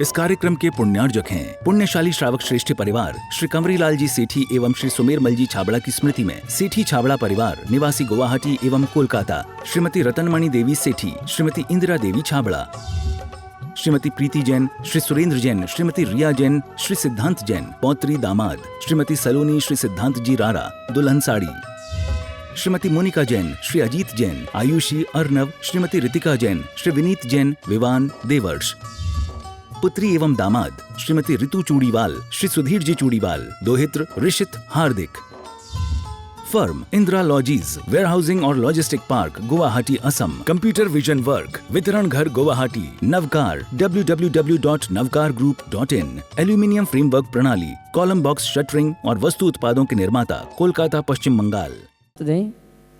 इस कार्यक्रम के पुण्यार्जक हैं पुण्यशाली श्रावक श्रेष्ठ परिवार श्री कंवरीलाल जी सेठी एवं श्री सुमेरमल जी छाबड़ा की स्मृति में सेठी छाबड़ा परिवार निवासी गुवाहाटी एवं कोलकाता, श्रीमती रतनमणि देवी सेठी, श्रीमती इंदिरा देवी छाबड़ा, श्रीमती प्रीति जैन, श्री सुरेंद्र जैन, श्रीमती रिया जैन, श्री सिद्धांत जैन, पौत्री दामाद, श्रीमती सलोनी, श्री सिद्धांत जी रारा, दुल्हन साड़ी, श्रीमती मोनिका जैन, श्री अजीत जैन, आयुषी अर्नव, श्रीमती रितिका जैन, श्री विनीत जैन, विवान देवर्ष, पुत्री एवं दामाद श्रीमती ऋतु चूड़ीवाल, श्री सुधीर जी चूड़ीवाल, दोहित्र ऋषित हार्दिक। फर्म इंदिरा लॉजीज, वेयरहाउसिंग और logistic park, Guwahati Assam. Computer vision work, वितरण घर Guwahati. Navkar www.navkargroup.in। Aluminium framework प्रणाली, कॉलम बॉक्स शटरिंग और वस्तु उत्पादों के निर्माता, कोलकाता, पश्चिम बंगाल।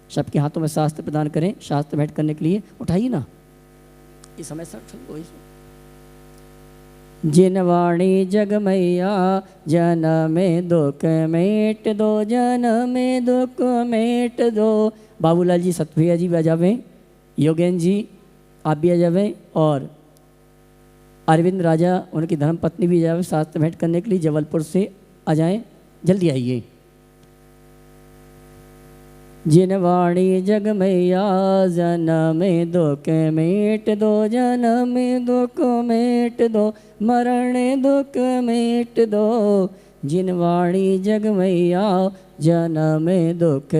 सबके हाथों में शास्त्र प्रदान करें। शास्त्र भेंट करने के लिए उठाइए ना, इस समय सर जिन वाणी जग मैया जन में दुख मेट दो, जन में दुख मेट दो। बाबूलाल जी सतभैया जी बजावें, योगेन जी आप भी बजावें और अरविंद राजा उनकी धर्मपत्नी भी जावे शास्त्र भेंट करने के लिए। जबलपुर से आ जाएं, जल्दी आइए। जिन वाणी जग मैया जन में दुख मेट दो, जन में दुख मेट दो, मरण दुख मेट दो। जिन वाणी जग मैया जन में दुख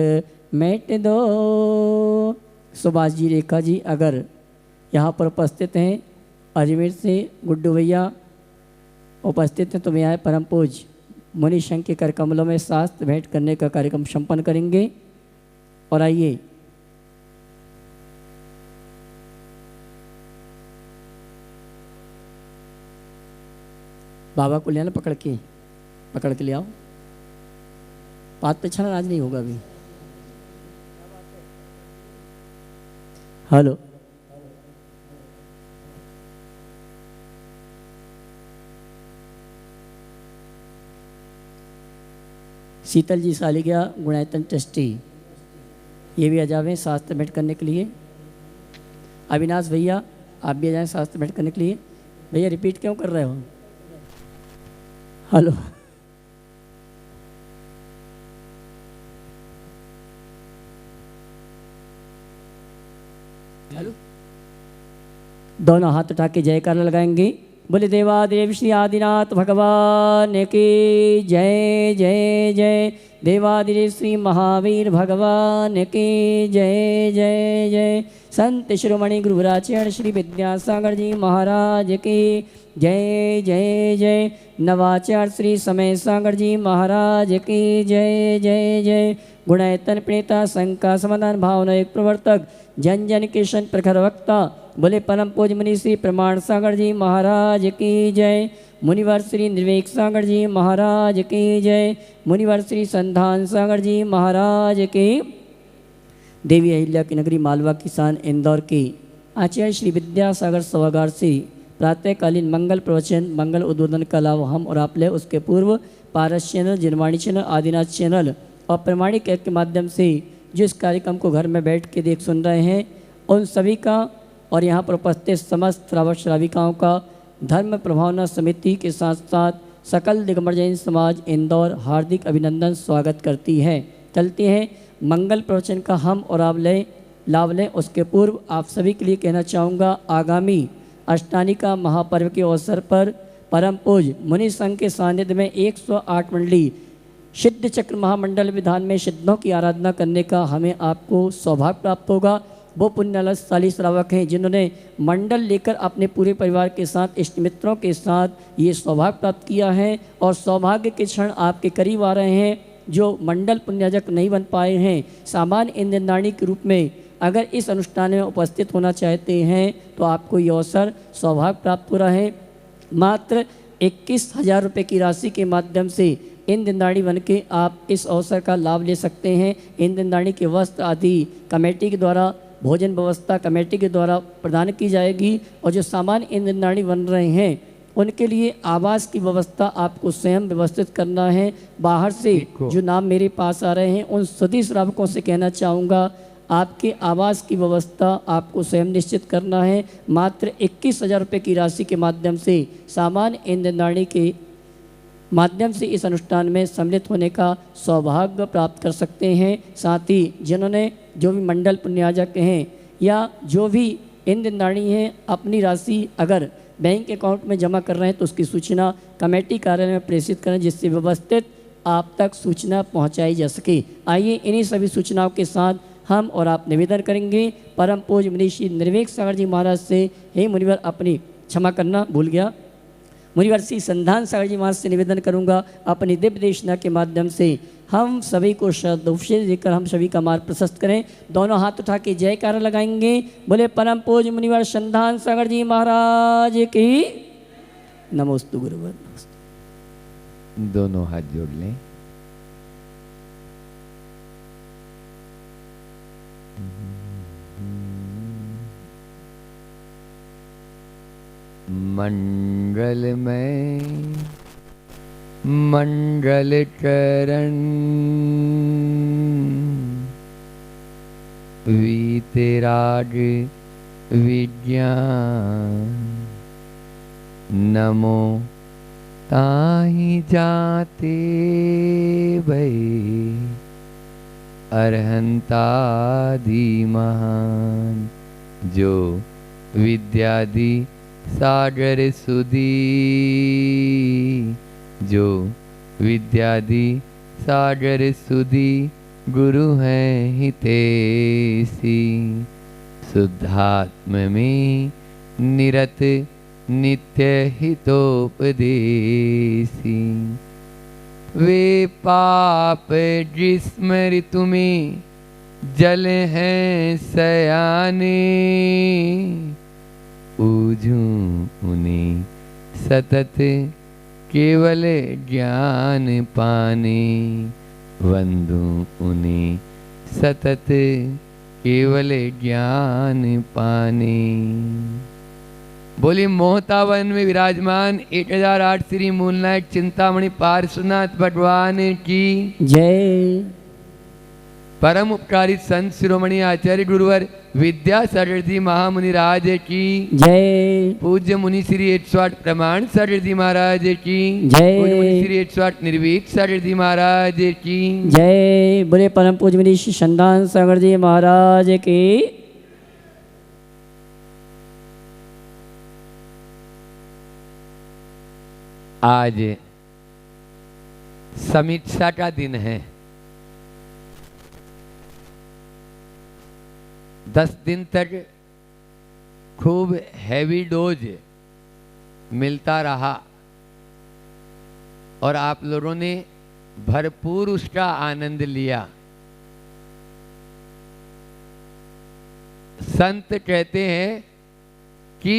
मेट दो। सुभाष जी, रेखा जी अगर यहाँ पर उपस्थित हैं, अजमेर से गुड्डू भैया उपस्थित हैं, तो मैं आए परम पूज मुनि शंख के कर कमलों में शास्त्र भेंट करने का कार्यक्रम संपन्न करेंगे। और आइए बाबा को ले आना, पकड़ के ले आओ। बात पे छना आज नहीं होगा अभी। हेलो, शीतल जी सालिग्या गुणायतन ट्रस्टी, ये भी आ जावें शास्त्र भेंट करने के लिए। अविनाश भैया आप भी आ जाएं शास्त्र भेंट करने के लिए। भैया रिपीट क्यों कर रहे हो? हेलो, हेलो, दोनों हाथ उठा के जयकारा लगाएंगे। बोले देवादेव श्री आदिनाथ भगवान की जय जय जय। देवादिदेव श्री महावीर भगवान की जय जय जय। संत शिरोमणि गुरुवराचार्य श्री विद्यासागर जी महाराज की जय जय जय। नवाचार्य श्री समय सागर जी महाराज की जय जय जय। गुणायतन प्रणेता शंका समाधान भावना एक प्रवर्तक जन जन किशन प्रखर वक्ता बोले परम पूज मुनि श्री प्रमाण सागर जी महाराज की जय। मुनिवर श्री निर्वेक सागर जी महाराज की जय। मुनिवर श्री संधान सागर जी महाराज की। देवी अहिल्या की नगरी मालवा किसान इंदौर की आचार्य श्री विद्यासागर सभागार से प्रातःकालीन मंगल प्रवचन मंगल उद्बोधन का लाभ हम और आप ले। उसके पूर्व पारस चैनल, जिनवाणी चैनल, आदिनाथ चैनल और प्रमाणिक ऐप के माध्यम से जिस कार्यक्रम को घर में बैठ के देख सुन रहे हैं उन सभी का और यहाँ पर उपस्थित समस्त श्रावक श्राविकाओं का धर्म प्रभावना समिति के साथ साथ सकल दिगंबर जैन समाज इंदौर हार्दिक अभिनंदन स्वागत करती है। चलते हैं मंगल प्रवचन का हम और आप लाभ लें। उसके पूर्व आप सभी के लिए कहना चाहूँगा, आगामी अष्टानिका महापर्व के अवसर पर परम पूज मुनि संघ के सानिध्य में 108 मंडली सिद्ध चक्र महामंडल विधान में सिद्धों की आराधना करने का हमें आपको सौभाग्य प्राप्त होगा। वो पुण्यशाली श्रावक हैं जिन्होंने मंडल लेकर अपने पूरे परिवार के साथ इष्ट मित्रों के साथ ये सौभाग्य प्राप्त किया है और सौभाग्य के क्षण आपके करीब आ रहे हैं। जो मंडल पुण्याजक नहीं बन पाए हैं, सामान्य इंद्रदानी के रूप में अगर इस अनुष्ठान में उपस्थित होना चाहते हैं तो आपको ये अवसर सौभाग्य प्राप्त हो रहा है। मात्र 21,000 रुपये की राशि के माध्यम से इन दिनदाड़ी बन के आप इस अवसर का लाभ ले सकते हैं। इन दिनदाड़ी के वस्त्र आदि कमेटी के द्वारा, भोजन व्यवस्था कमेटी के द्वारा प्रदान की जाएगी और जो सामान इन दिनदाड़ी बन रहे हैं उनके लिए आवास की व्यवस्था आपको स्वयं व्यवस्थित करना है। बाहर से जो नाम मेरे पास आ रहे हैं उन सभी श्रावकों से कहना चाहूँगा, आपके आवास की व्यवस्था आपको स्वयं निश्चित करना है। मात्र 21,000 रुपये की राशि के माध्यम से सामान्य ईंधनदानी के माध्यम से इस अनुष्ठान में सम्मिलित होने का सौभाग्य प्राप्त कर सकते हैं। साथ ही जिन्होंने जो भी मंडल पुण्याजक हैं या जो भी ईंधनदानी हैं, अपनी राशि अगर बैंक अकाउंट में जमा कर रहे हैं तो उसकी सूचना कमेटी कार्यालय में प्रेषित करें, जिससे व्यवस्थित आप तक सूचना पहुंचाई जा सके। आइए इन्हीं सभी सूचनाओं के साथ हम और आप निवेदन करेंगे परम पूज्य मुनि श्री निर्वेक सागर जी महाराज से। हे मुनिवर, अपनी क्षमा करना भूल गया, मुनिवर श्री संधान सागर जी महाराज से निवेदन करूंगा अपनी दिव्य देशना के माध्यम से हम सभी को श्रद्धांजलि देकर हम सभी का मार्ग प्रशस्त करें। दोनों हाथ उठा के जयकारा लगाएंगे। बोले परम पूज्य मुनिवर संधान सागर जी महाराज की नमोस्तु गुरुवर। दोनों हाथ जोड़ लें। मंगल में मंगल चरण वीतराग विज्ञान नमो ताहि जाते भई अरहंतादि महान जो विद्यादि सागर सुधी जो विद्यादि सागर सुधी गुरु हैं हितेसी शुद्धात्म में निरत नित्य हितोपदेसी वे पाप जिस्म ऋतु में जल हैं सयाने पूजूं उन्हें सतत केवल ज्ञान पाने वंदू उन्हें सतत केवल ज्ञान पाने। बोली मोहतावन में विराजमान 1008 श्री मूलनायक चिंतामणि पार्श्वनाथ भगवान की जय। परम उपकारी संत शिरोमणि आचार्य गुरुवर विद्यासागर जी महामुनि राज की जय। पूज्य मुनि श्री 108 प्रमाण सागर जी महाराज की जय। पूज्य मुनि श्री 108 निर्भीक सागर जी महाराज की जय। बोले परम पूज्य मुनि श्री संधान सागर जी महाराज की। आज समीक्षा का दिन है। 10 दिन तक खूब हैवी डोज मिलता रहा और आप लोगों ने भरपूर उसका आनंद लिया। संत कहते हैं कि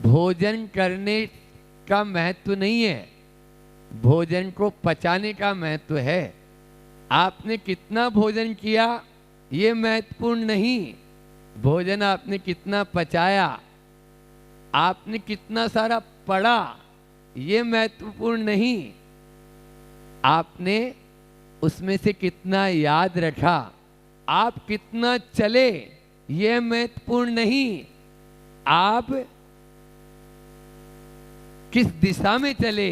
भोजन करने का महत्व नहीं है, भोजन को पचाने का महत्व है। आपने कितना भोजन किया ये महत्वपूर्ण नहीं, भोजन आपने कितना पचाया, आपने कितना सारा पढ़ा ये महत्वपूर्ण नहीं, आपने उसमें से कितना याद रखा, आप कितना चले ये महत्वपूर्ण नहीं, आप किस दिशा में चले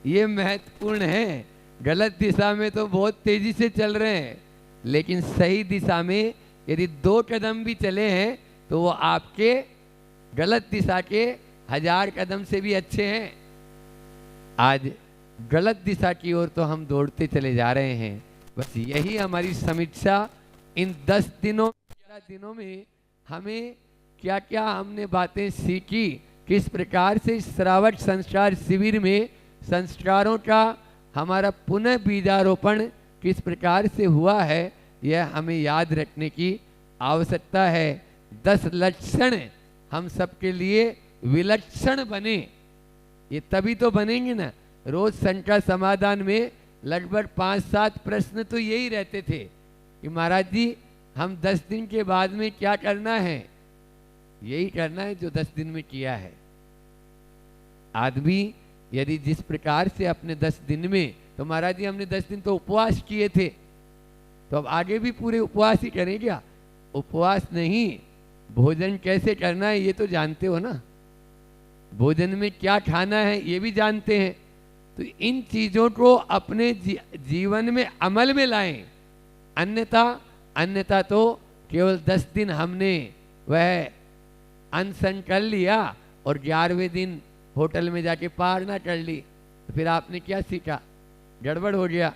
ये महत्वपूर्ण है। गलत दिशा में तो बहुत तेजी से चल रहे हैं, लेकिन सही दिशा में यदि 2 कदम भी चले हैं तो वो आपके गलत दिशा के 1000 कदम से भी अच्छे हैं। आज गलत दिशा की ओर तो हम दौड़ते चले जा रहे हैं। बस यही हमारी समीक्षा इन 10 दिनों 11 दिनों में हमें क्या क्या हमने बातें सीखी, किस प्रकार से श्रावक संस्कार शिविर में संस्कारों का हमारा पुनः बीजारोपण किस प्रकार से हुआ है, यह हमें याद रखने की आवश्यकता है। 10 लक्षण हम सबके लिए विलक्षण बने, ये तभी तो बनेंगे ना। रोज शंका समाधान में लगभग 5-7 प्रश्न तो यही रहते थे कि महाराज जी हम 10 दिन के बाद में क्या करना है, यही करना है जो 10 दिन में किया है। आदमी यदि जिस प्रकार से अपने 10 दिन में, तो महाराज जी हमने 10 दिन तो उपवास किए थे, तो अब आगे भी पूरे उपवास ही करें क्या? उपवास नहीं, भोजन कैसे करना है ये तो जानते हो ना, भोजन में क्या खाना है ये भी जानते हैं। तो इन चीज़ों को अपने जीवन में अमल में लाएं, अन्यथा तो केवल 10 दिन हमने वह अनशन कर लिया और 11वें दिन होटल में जाके पार ना कर ली, तो फिर आपने क्या सीखा? गड़बड़ हो गया।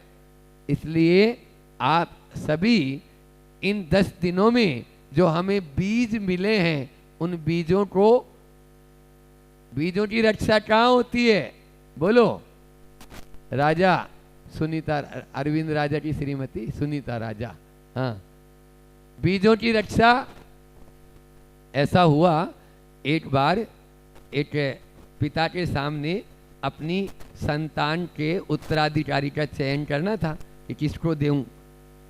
इसलिए आप सभी इन 10 दिनों में जो हमें बीज मिले हैं, उन बीजों की रक्षा कहाँ होती है? बोलो। राजा सुनीता, अरविंद राजा की श्रीमती सुनीता राजा, हाँ, बीजों की रक्षा। ऐसा हुआ एक बार, एक पिता के सामने अपनी संतान के उत्तराधिकारी का चयन करना था कि किसको दूं।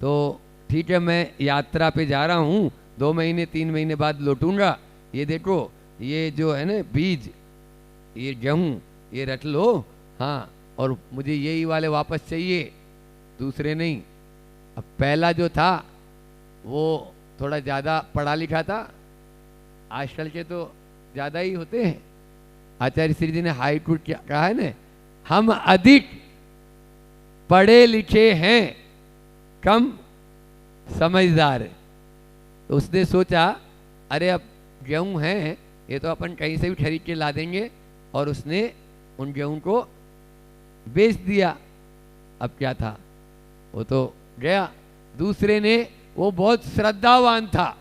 तो ठीक है, मैं यात्रा पे जा रहा हूँ, 2 महीने 3 महीने बाद लौटूंगा, ये देखो ये जो है ना बीज, ये गेहूँ ये रख लो, हाँ, और मुझे यही वाले वापस चाहिए, दूसरे नहीं। अब पहला जो था वो थोड़ा ज़्यादा पढ़ा लिखा था, आजकल के तो ज़्यादा ही होते हैं। आचार्य श्री जी ने हाई कोर्ट क्या कहा है ना, हम अधिक पढ़े लिखे हैं, कम समझदार। तो उसने सोचा अरे अब गेहूँ है, ये तो अपन कहीं से भी खरीद के ला देंगे, और उसने उन गेहूँ को बेच दिया। अब क्या था, वो तो गया। दूसरे ने, वो बहुत श्रद्धावान था,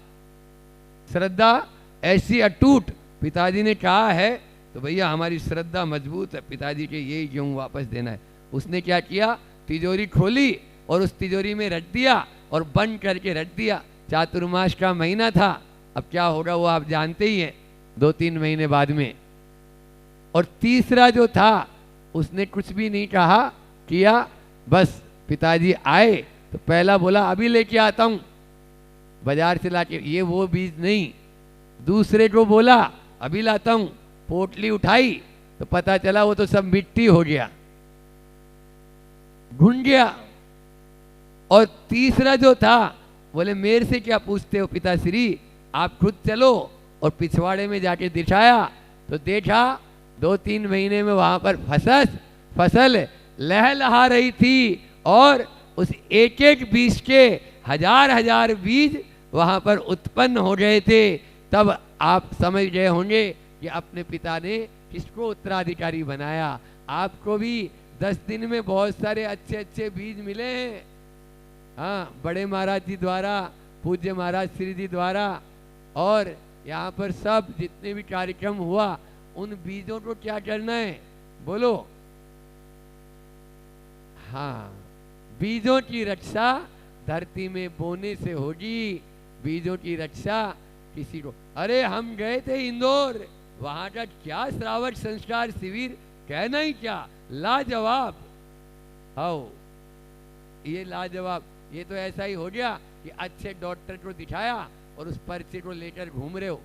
श्रद्धा ऐसी अटूट, पिताजी ने कहा है तो भैया हमारी श्रद्धा मजबूत है, पिताजी के यही गेहूँ वापस देना है। उसने क्या किया, तिजोरी खोली और उस तिजोरी में रख दिया और बंद करके रख दिया। चातुर्मास का महीना था, अब क्या होगा वो आप जानते ही हैं, 2-3 महीने बाद में। और तीसरा जो था उसने कुछ भी नहीं कहा किया, बस पिताजी आए तो पहला बोला अभी लेके आता हूँ बाजार से लाके, ये वो बीज नहीं। दूसरे को बोला अभी लाता हूँ, पोटली उठाई तो पता चला वो तो सब मिट्टी हो गया, घुन गया। और तीसरा जो था, बोले मेरे से क्या पूछते हो पिताश्री, आप खुद चलो। और पिछवाड़े में जाके दिखाया तो देखा 2-3 महीने में वहां पर फसल लहलहा रही थी, और उस एक एक बीज के 1000 बीज वहां पर उत्पन्न हो गए थे। तब आप समझ गए होंगे कि अपने पिता ने किसको उत्तराधिकारी बनाया। आपको भी 10 दिन में बहुत सारे अच्छे अच्छे बीज मिले हैं, हाँ, बड़े महाराज जी द्वारा, पूज्य महाराज श्री जी द्वारा, और यहाँ पर सब जितने भी कार्यक्रम हुआ, उन बीजों को क्या करना है? बोलो। हाँ, बीजों की रक्षा धरती में बोने से होगी। बीजों की रक्षा किसी को, अरे हम गए थे इंदौर, वहां का क्या श्रावक संस्कार शिविर, कहना ही क्या, लाजवाब। आओ, ये लाजवाब, ये तो ऐसा ही हो गया कि अच्छे डॉक्टर को दिखाया और उस पर्चे को लेकर घूम रहे हो,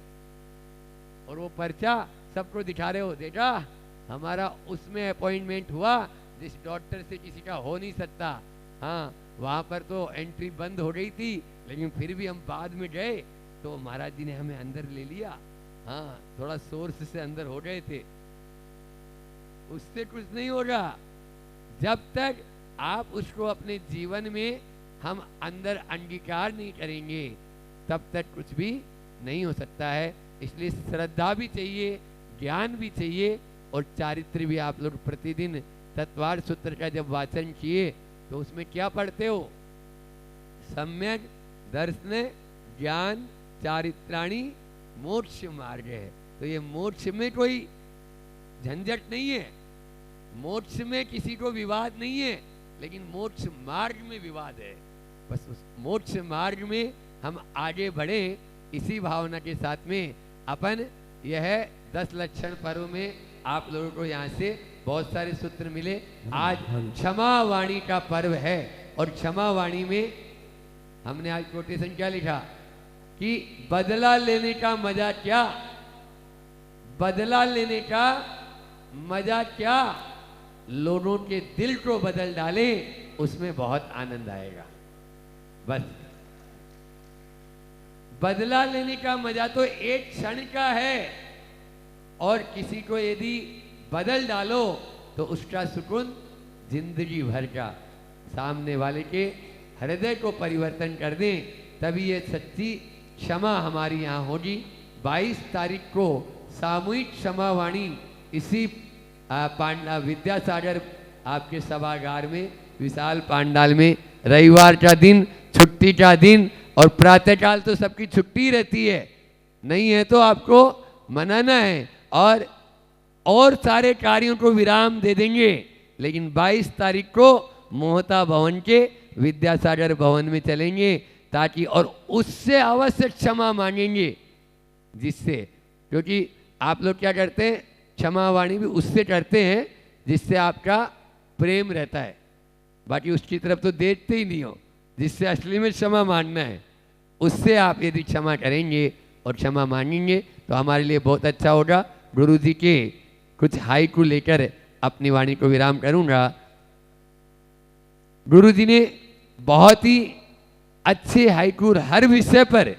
और वो पर्चा सबको दिखा रहे हो, देखा हमारा उसमें अपॉइंटमेंट हुआ जिस डॉक्टर से किसी का हो नहीं सकता। हाँ, वहाँ पर तो एंट्री बंद हो गई थी, लेकिन फिर भी हम बाद में गए तो महाराज जी ने हमें अंदर ले लिया। हाँ, थोड़ा सोर्स से अंदर हो गए थे। उससे कुछ नहीं होगा, जब तक आप उसको अपने जीवन में हम अंदर अंगीकार नहीं करेंगे, तब तक कुछ भी नहीं हो सकता है। इसलिए श्रद्धा भी चाहिए, ज्ञान भी चाहिए, और चारित्र भी। आप लोग प्रतिदिन तत्वार सूत्र का जब वाचन किए तो उसमें क्या पढ़ते हो? सम्यक दर्शन ज्ञान चारित्राणी मोक्ष मार्ग है। तो ये मोक्ष में कोई झंझट नहीं है, मोक्ष में किसी को विवाद नहीं है, लेकिन मोक्ष मार्ग में विवाद है। बस उस मोक्ष मार्ग में हम आगे बढ़े, इसी भावना के साथ में अपन यह 10 लक्षण पर्व में आप लोगों को यहाँ से बहुत सारे सूत्र मिले। आज क्षमा वाणी का पर्व है, और क्षमा वाणी में हमने आज कोटेशन क्या लिखा कि बदला लेने का मजा क्या, बदला लेने का मजा क्या, लोगों के दिल को बदल डाले, उसमें बहुत आनंद आएगा। बस बदला लेने का मजा तो एक क्षण का है, और किसी को यदि बदल डालो तो उसका सुकून जिंदगी भर का। सामने वाले के हृदय को परिवर्तन कर दें, तभी ये सच्ची क्षमा हमारी यहाँ होगी। 22 तारीख को सामूहिक क्षमावाणी इसी विद्यासागर आपके सभागार में, विशाल पांडाल में, रविवार का दिन, छुट्टी का दिन, और प्रातःकाल तो सबकी छुट्टी रहती है, नहीं है तो आपको मनाना है, और सारे कार्यों को विराम दे देंगे। लेकिन 22 तारीख को मोहता भवन के विद्यासागर भवन में चलेंगे, ताकि और उससे अवश्य क्षमा मांगेंगे, जिससे, क्योंकि आप लोग क्या करते हैं, क्षमावाणी भी उससे करते हैं जिससे आपका प्रेम रहता है, बाकी उसकी तरफ तो देखते ही नहीं हो, जिससे असली में क्षमा मांगना है, उससे आप यदि क्षमा करेंगे और क्षमा मांगेंगे तो हमारे लिए बहुत अच्छा होगा। गुरु जी के कुछ हाइकू लेकर अपनी वाणी को विराम करूंगा। गुरु जी ने बहुत ही अच्छे हाइकू हर विषय पर,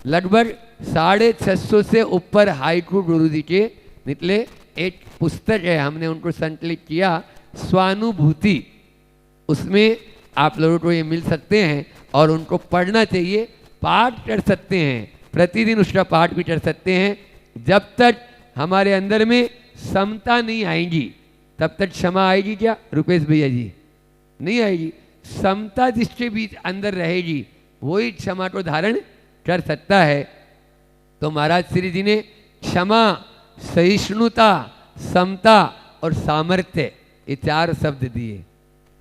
लगभग 650 से ऊपर हाइकू गुरु जी के निकले। एक पुस्तक है, हमने उनको संकलित किया, स्वानुभूति, उसमें आप लोगों को ये मिल सकते हैं और उनको पढ़ना चाहिए, पाठ कर सकते हैं, प्रतिदिन उसका पाठ भी कर सकते हैं। जब तक हमारे अंदर में समता नहीं आएगी तब तक क्षमा आएगी क्या रुपेश भैया जी? नहीं आएगी। समता जिसके बीच अंदर रहेगी वही क्षमा को धारण कर सकता है। तो महाराज श्री जी ने क्षमा, सहिष्णुता, समता और सामर्थ्य, ये 4 शब्द दिए।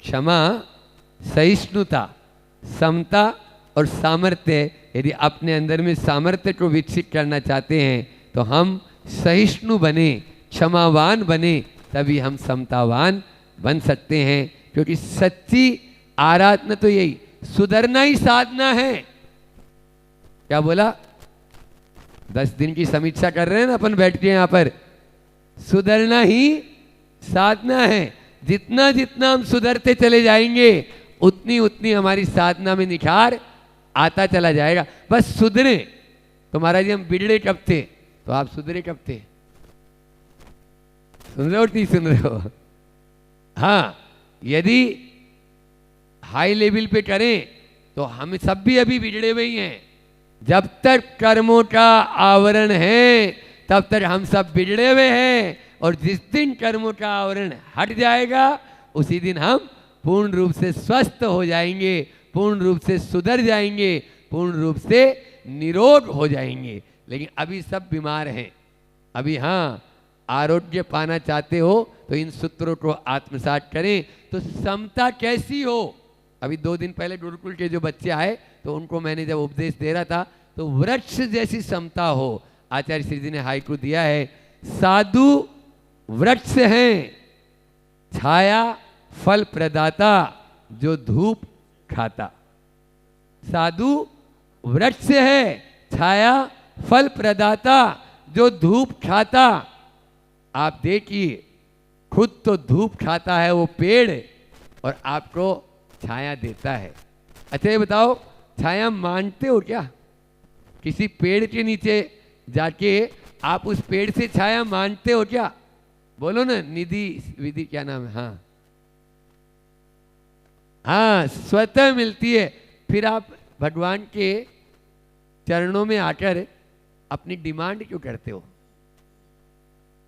क्षमा, सहिष्णुता, समता और सामर्थ्य। यदि अपने अंदर में सामर्थ्य को विकसित करना चाहते हैं तो हम सहिष्णु बने, क्षमावान बने, तभी हम समतावान बन सकते हैं। क्योंकि सच्ची आराधना तो यही, सुधरना ही साधना है। क्या बोला? 10 दिन की समीक्षा कर रहे हैं ना अपन बैठ के यहाँ पर। सुधरना ही साधना है। जितना जितना हम सुधरते चले जाएंगे उतनी उतनी हमारी साधना में निखार आता चला जाएगा। बस सुधरे। तो महाराज जी हम बिगड़े कब थे, तो आप सुधरे कब थे? सुन रहे हो नहीं सुन रहे हो? हाँ, यदि हाई लेवल पे करें तो हम सब भी अभी बिगड़े हुए ही हैं। जब तक कर्मों का आवरण है तब तक हम सब बिगड़े हुए हैं, और जिस दिन कर्मों का आवरण हट जाएगा उसी दिन हम पूर्ण रूप से स्वस्थ हो जाएंगे, पूर्ण रूप से सुधर जाएंगे, पूर्ण रूप से निरोग हो जाएंगे। लेकिन अभी सब बीमार हैं। अभी हाँ, आरोग्य पाना चाहते हो तो इन सूत्रों को आत्मसात करें। तो समता कैसी हो? अभी 2 दिन पहले गुरुकुल के जो बच्चे आए तो उनको मैंने जब उपदेश दे रहा था तो वृक्ष जैसी समता हो। आचार्य श्री जी ने हाइकू दिया है, साधु वृक्ष हैं, छाया फल प्रदाता जो धूप खाता। साधु वृक्ष है, छाया फल प्रदाता जो धूप खाता। आप देखिए, खुद तो धूप खाता है वो पेड़, और आपको छाया देता है। अच्छा ये बताओ, छाया मानते हो क्या? किसी पेड़ के नीचे जाके आप उस पेड़ से छाया मानते हो क्या? बोलो ना, निधि विधि क्या नाम है? हाँ हाँ, स्वतः मिलती है। फिर आप भगवान के चरणों में आकर अपनी डिमांड क्यों करते हो?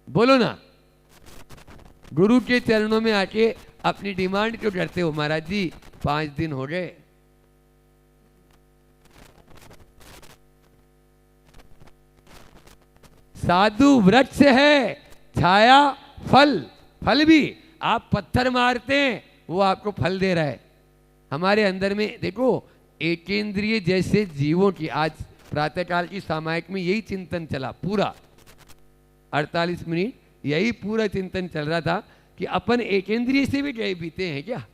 बोलो ना, गुरु के चरणों में आके अपनी डिमांड क्यों करते हो? महाराज जी 5 दिन हो गए, साधु वृक्ष है, छाया फल, फल भी आप पत्थर मारते हैं वो आपको फल दे रहा है। हमारे अंदर में देखो, एकेंद्रिय जैसे जीवों की, आज प्रातःकाल की सामायिक में यही चिंतन चला, पूरा 48 मिनट यही पूरा चिंतन चल रहा था कि अपन एकेंद्रिय से भी गए बीते हैं क्या?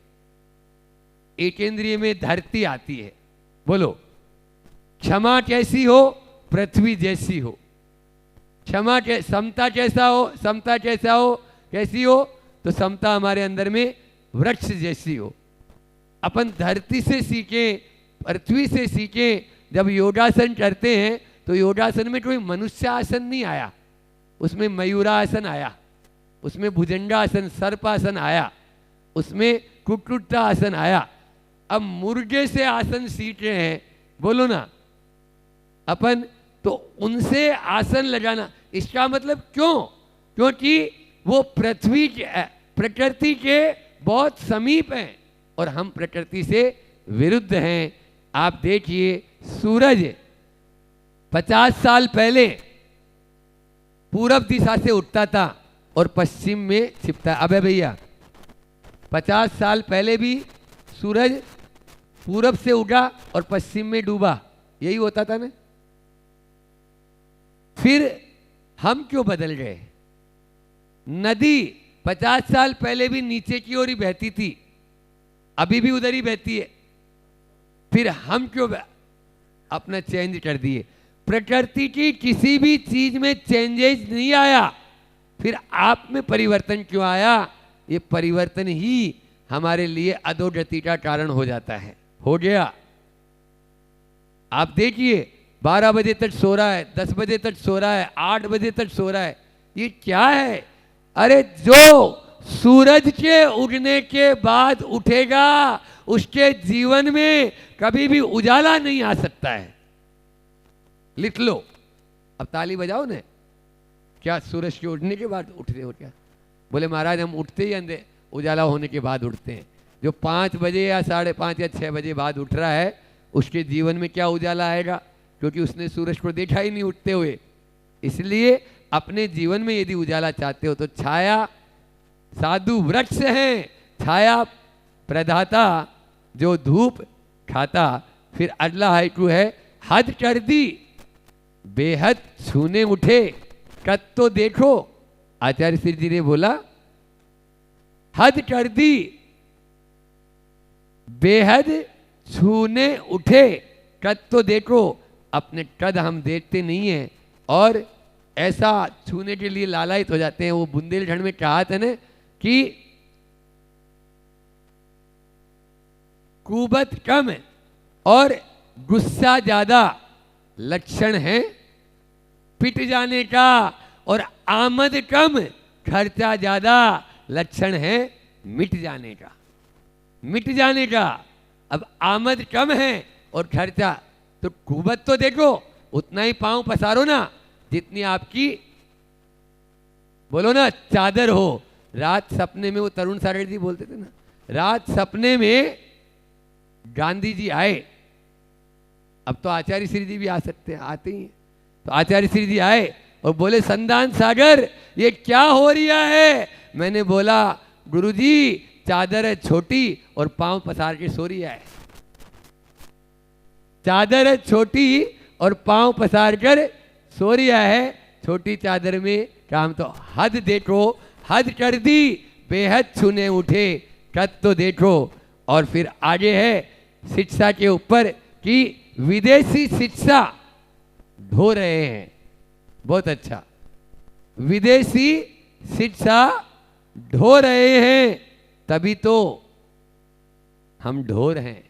एकेंद्रिय में धरती आती है। बोलो, क्षमा कैसी हो? पृथ्वी जैसी हो। क्षमा के समता कैसा हो? समता कैसा हो? कैसी हो? तो समता हमारे अंदर में वृक्ष जैसी हो। अपन धरती से सीखें पृथ्वी से सीखे जब योगासन करते हैं तो योगासन में कोई मनुष्य आसन नहीं आया, उसमें मयूरासन आया, उसमें भुजंगासन सर्पासन आया, उसमें कुक्कुटा आसन आया। अब मुर्गे से आसन सीख रहे हैं, बोलो ना अपन, तो उनसे आसन लगाना, इसका मतलब क्यों? क्योंकि वो पृथ्वी के प्रकृति के बहुत समीप हैं और हम प्रकृति से विरुद्ध हैं। आप देखिए सूरज 50 साल पहले पूरब दिशा से उठता था और पश्चिम में छिपता। अबे भैया 50 साल पहले भी सूरज पूरब से उगा और पश्चिम में डूबा, यही होता था ना। फिर हम क्यों बदल गए? नदी 50 साल पहले भी नीचे की ओर ही बहती थी, अभी भी उधर ही बहती है, फिर हम क्यों अपना चेंज कर दिए? प्रकृति की किसी भी चीज में चेंजेस नहीं आया, फिर आप में परिवर्तन क्यों आया? ये परिवर्तन ही हमारे लिए अधोगति का कारण हो जाता है। हो गया, आप देखिए 12 बजे तक सो रहा है, 10 बजे तक सो रहा है, 8 बजे तक सो रहा है, ये क्या है? अरे जो सूरज के उगने के बाद उठेगा उसके जीवन में कभी भी उजाला नहीं आ सकता है। लिख लो, अब ताली बजाओ ने। क्या सूरज के उठने के बाद उठते हो क्या? बोले महाराज हम उठते ही अंधे उजाला होने के बाद उठते हैं। जो 5 बजे या 5:30 या 6 बजे बाद उठ रहा है उसके जीवन में क्या उजाला आएगा? क्योंकि उसने सूरज को देखा ही नहीं उठते हुए। इसलिए अपने जीवन में यदि उजाला चाहते हो तो छाया साधु वृक्ष हैं, छाया प्रदाता जो धूप खाता। फिर अगला हाइकू है, हद कर दी बेहद छूने उठे कद तो देखो। आचार्य श्री जी ने बोला हद कर दी बेहद छूने उठे कद तो देखो। अपने कद हम देखते नहीं हैं और ऐसा छूने के लिए लालायित हो जाते हैं। वो बुंदेलखंड में कहा था ना कि कुबत कम और गुस्सा ज्यादा लक्षण है पिट जाने का, और आमद कम खर्चा ज्यादा लक्षण है मिट जाने का। मिट जाने का। अब आमद कम है और खर्चा, तो कुबत तो देखो उतना ही पांव पसारो ना जितनी आपकी, बोलो ना, चादर हो। रात सपने में, वो तरुण सागर जी बोलते थे ना, रात सपने में गांधी जी आए। अब तो आचार्य श्री जी भी आ सकते हैं, आते ही हैं। तो आचार्य श्री जी आए और बोले संदान सागर ये क्या हो रहा है? मैंने बोला गुरुजी चादर है छोटी और पांव पसार के सो रिया है। चादर है छोटी और पांव पसार कर सो रिया है। छोटी चादर में काम तो हद देखो, हद कर दी बेहद छूने उठे कद तो देखो। और फिर आगे है शिक्षा के ऊपर कि विदेशी शिक्षा ढो रहे हैं। बहुत अच्छा, विदेशी शिक्षा ढो रहे हैं तभी तो हम ढोर हैं।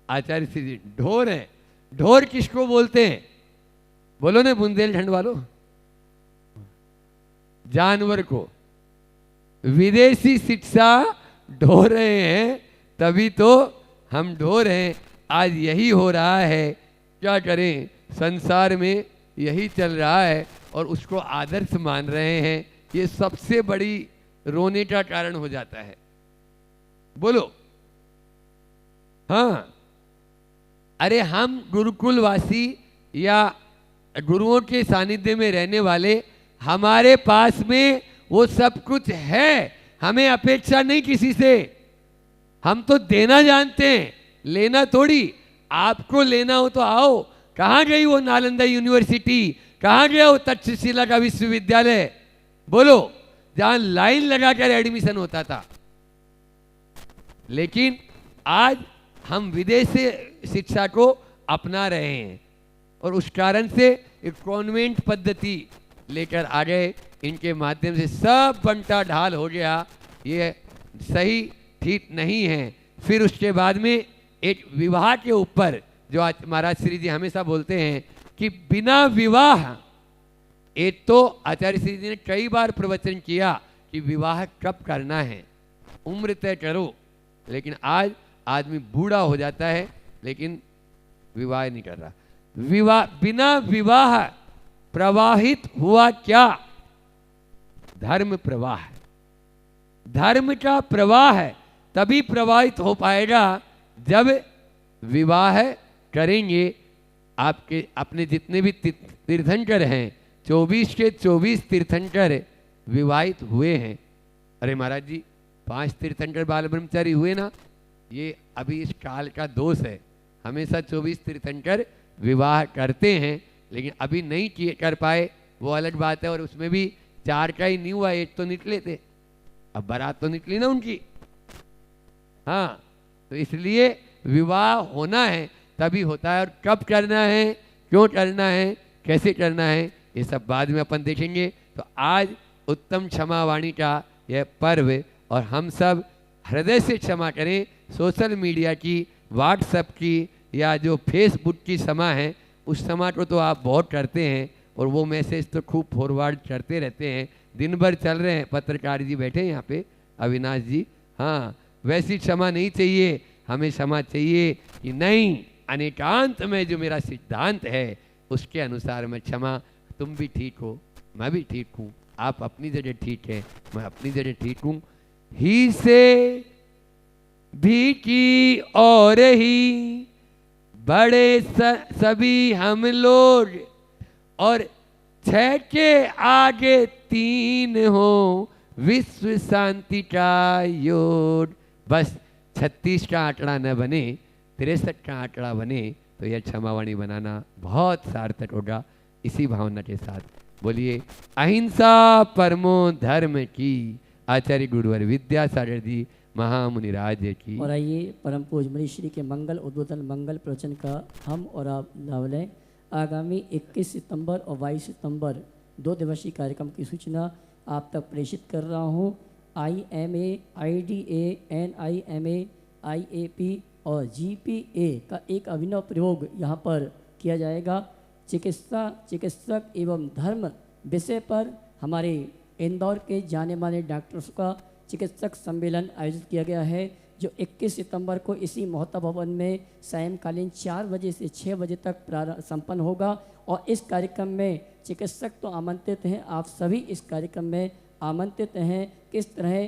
आचार्य श्री जी ढोर हैं। ढोर किसको बोलते हैं? बोलो ना बुंदेलखंड वालों, जानवर को। विदेशी शिक्षा ढो रहे हैं तभी तो हम ढोर हैं। आज यही हो रहा है, क्या करें, संसार में यही चल रहा है और उसको आदर्श मान रहे हैं। ये सबसे बड़ी रोने का कारण हो जाता है। बोलो हाँ, अरे हम गुरुकुलवासी या गुरुओं के सानिध्य में रहने वाले, हमारे पास में वो सब कुछ है, हमें अपेक्षा नहीं किसी से। हम तो देना जानते हैं, लेना थोड़ी। आपको लेना हो तो आओ। कहाँ गई वो नालंदा यूनिवर्सिटी? कहाँ गया वो तक्षशिला का विश्वविद्यालय? बोलो, जहां लाइन लगाकर एडमिशन होता था। लेकिन आज हम विदेशी शिक्षा को अपना रहे हैं और उस कारण से एक कॉन्वेंट पद्धति लेकर आ गए। इनके माध्यम से सब बंटा ढाल हो गया। ये सही ठीक नहीं है। फिर उसके बाद में एक विवाह के ऊपर जो आज महाराज श्री जी हमेशा बोलते हैं कि बिना विवाह, एक तो आचार्य श्री जी ने कई बार प्रवचन किया कि विवाह कब करना है, उम्र तय करो, लेकिन आज आदमी बूढ़ा हो जाता है लेकिन विवाह नहीं कर रहा। बिना विवाह प्रवाहित हुआ क्या? धर्म प्रवाह। धर्म का प्रवाह तभी प्रवाहित हो पाएगा जब विवाह करेंगे। आपके अपने जितने भी तीर्थंकर हैं, 24 के 24 तीर्थंकर विवाहित हुए हैं। अरे महाराज जी, 5 तीर्थंकर बाल ब्रह्मचारी हुए ना, ये अभी इस काल का दोष है। हमेशा 24 तीर्थंकर विवाह करते हैं लेकिन अभी नहीं किए कर पाए, वो अलग बात है। और उसमें भी 4 का ही नहीं हुआ, 1 तो निकले थे, अब बारात तो निकली ना उनकी। हाँ, तो इसलिए विवाह होना है तभी होता है, और कब करना है, क्यों करना है, कैसे करना है, ये सब बाद में अपन देखेंगे। तो आज उत्तम क्षमा वाणी का यह पर्व, और हम सब हृदय से क्षमा करें। सोशल मीडिया की, व्हाट्सएप की या जो फेसबुक की क्षमा है, उस क्षमा को तो आप बहुत करते हैं और वो मैसेज तो खूब फॉरवर्ड करते रहते हैं, दिन भर चल रहे हैं। पत्रकार जी बैठे हैं यहाँ पे, अविनाश जी। हाँ, वैसी क्षमा नहीं चाहिए, हमें क्षमा चाहिए कि नहीं, अनेकांत में जो मेरा सिद्धांत है उसके अनुसार मैं क्षमा। तुम भी ठीक हो, मैं भी ठीक हूँ, आप अपनी जगह ठीक है, मैं अपनी जगह ठीक हूँ। ही से भी की और ही बड़े सभी हम लोग, और 6 के आगे 3 हो विश्व शांति का योग। बस 36 का आंकड़ा न बने, 63 का आंकड़ा बने, तो यह क्षमावाणी बनाना बहुत सार्थक होगा। इसी भावना के साथ बोलिए अहिंसा परमो धर्म की। आचार्य गुरुवर विद्यासागर जी महामुनिराज की। और आइए परम पूज्य मुनि श्री के मंगल उद्बोधन मंगल प्रवचन का हम और आप लाभ लें। आगामी 21 सितंबर और 22 सितंबर 2 दिवसीय कार्यक्रम की सूचना आप तक प्रेषित कर रहा हूँ। IMA, IDA, NIMA, IAP और GPA का एक अभिनव प्रयोग यहाँ पर किया जाएगा। चिकित्सा, चिकित्सक एवं धर्म विषय पर हमारे इंदौर के जाने माने डॉक्टर्स का चिकित्सक सम्मेलन आयोजित किया गया है, जो 21 सितंबर को इसी मोहता भवन में सायंकालीन 4 बजे से 6 बजे तक संपन्न होगा। और इस कार्यक्रम में चिकित्सक तो आमंत्रित हैं, आप सभी इस कार्यक्रम में आमंत्रित हैं। किस तरह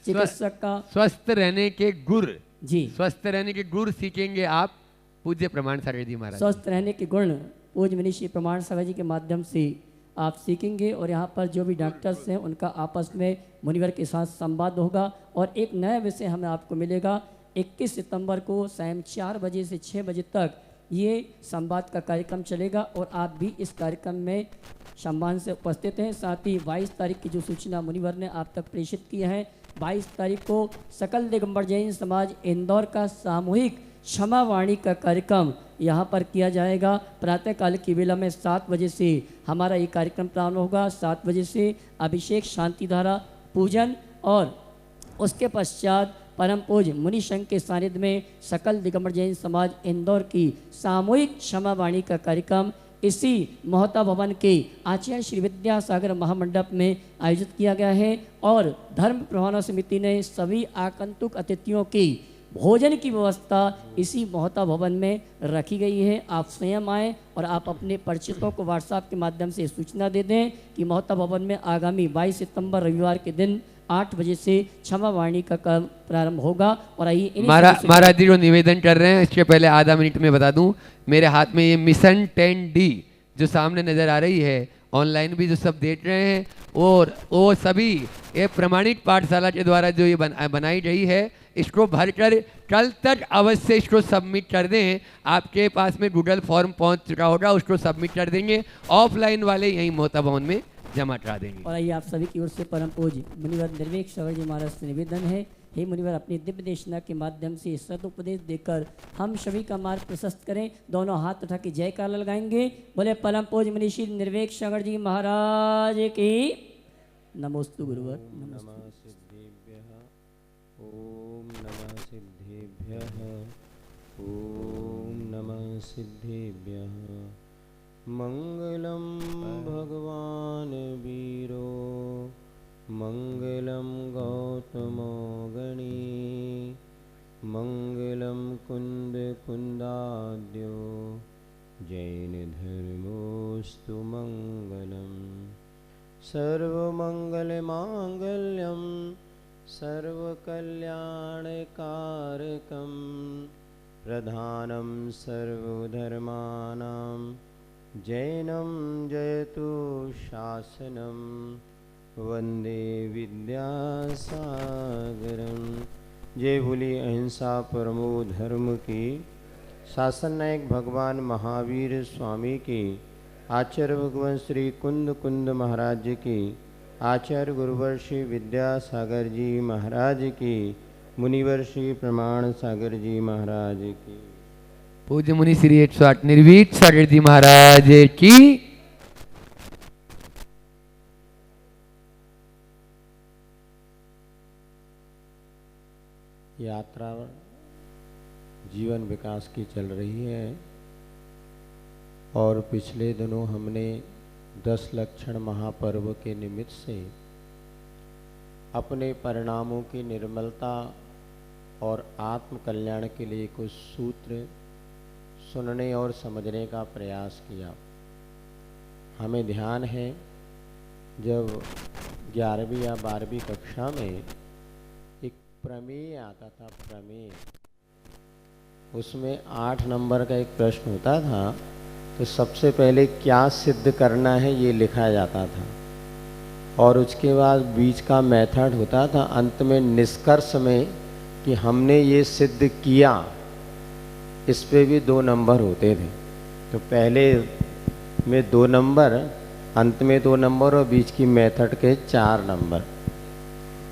चिकित्सक का स्वस्थ रहने के गुर, जी, स्वस्थ रहने के गुर सीखेंगे आप पूज्य प्रमाण सागर जी महाराज। स्वस्थ रहने के गुण पूज्य मुनि श्री प्रमाण सागर जी के माध्यम से आप सीखेंगे। और यहाँ पर जो भी डॉक्टर्स हैं उनका आपस में मुनिवर के साथ संवाद होगा। और एक नया विषय हमें आपको मिलेगा 21 सितंबर को सायं 4 बजे से 6 बजे तक ये संवाद का कार्यक्रम चलेगा, और आप भी इस कार्यक्रम में सम्मान से उपस्थित हैं। साथ ही 22 तारीख की जो सूचना मुनिवर ने आप तक प्रेषित की है, 22 तारीख को सकल दिगंबर जैन समाज इंदौर का सामूहिक क्षमा वाणी का कार्यक्रम यहाँ पर किया जाएगा। प्रातःकाल की वेला में 7 बजे से हमारा ये कार्यक्रम प्रारंभ होगा। 7 बजे से अभिषेक, शांतिधारा, पूजन, और उसके पश्चात परम पूज्य मुनि संघ के सानिध्य में सकल दिगंबर जैन समाज इंदौर की सामूहिक क्षमा वाणी का कार्यक्रम इसी मोहता भवन के आचार्य श्री विद्यासागर महामंडप में आयोजित किया गया है। और धर्म प्रभावना समिति ने सभी आगंतुक अतिथियों की भोजन की व्यवस्था इसी मोहता भवन में रखी गई है। आप स्वयं आएँ और आप अपने परिचितों को व्हाट्सएप के माध्यम से सूचना दे दें कि मोहता भवन में आगामी 22 सितंबर रविवार के दिन 8 बजे से क्षमा वाणी का काम प्रारंभ होगा। और आइए महाराज जी को निवेदन कर रहे हैं, इसके पहले आधा मिनट में बता दूं, मेरे हाथ में ये मिशन 10D जो सामने नजर आ रही है, ऑनलाइन भी जो सब देख रहे हैं, और वो सभी ये प्रमाणित पाठशाला के द्वारा जो ये बनाई गई है, इसको भरकर कल तक अवश्य इसको सबमिट कर दें। आपके पास में गूगल फॉर्म पहुंच चुका होगा, उसको सबमिट कर देंगे। ऑफलाइन वाले यहीं मोहता भवन में जमा करा देंगे। और आइए आप सभी की ओर से परम पूज्य मुनिवर निर्वेक सागर जी महाराज से निवेदन है, हे मुनिवर अपनी दिव्य देशना के माध्यम से सदुपदेश देकर हम सभी का मार्ग प्रशस्त करें। दोनों हाथ उठा के जयकार लगाएंगे। बोले परम पूज्य मुनि श्री निर्वेक सागर जी महाराज की नमोस्तु गुरुवर। नमः सिद्धिभ्यः। ओम नमः सिद्धि सिद्धेभ्यः ॐ नमः सिद्धेभ्यः। मङ्गलं भगवान् वीरो मङ्गलं गौतमो गणी मङ्गलं कुन्दकुन्दाद्यो जैनधर्मोऽस्तु मङ्गलम्। सर्वमङ्गलमाङ्गल्यं सर्वकल्याणकारकं प्रधानं सर्वधर्माणां जैनं जयतु शासनं वन्दे विद्यासागरं। जय बोली अहिंसा परमो धर्म की। शासन नायक भगवान महावीर स्वामी की, आचार्य भगवान श्री कुंद महाराज जी की, आचार्य गुरुवर श्री विद्यासागर जी महाराज की, मुनिवर श्री प्रमाण सागर जी महाराज की। पूज्य मुनि श्री 108 निर्भीक सागर जी महाराज की। यात्रा जीवन विकास की चल रही है और पिछले दिनों हमने 10 लक्षण महापर्व के निमित्त से अपने परिणामों की निर्मलता और आत्म कल्याण के लिए कुछ सूत्र सुनने और समझने का प्रयास किया। हमें ध्यान है जब 11वीं या 12वीं कक्षा में एक प्रमेय आता था, प्रमेय, उसमें 8 नंबर का एक प्रश्न होता था। तो सबसे पहले क्या सिद्ध करना है ये लिखा जाता था और उसके बाद बीच का मेथड होता था, अंत में निष्कर्ष में कि हमने ये सिद्ध किया, इस पे भी 2 नंबर होते थे। तो पहले में 2 नंबर, अंत में 2 नंबर और बीच की मेथड के 4 नंबर।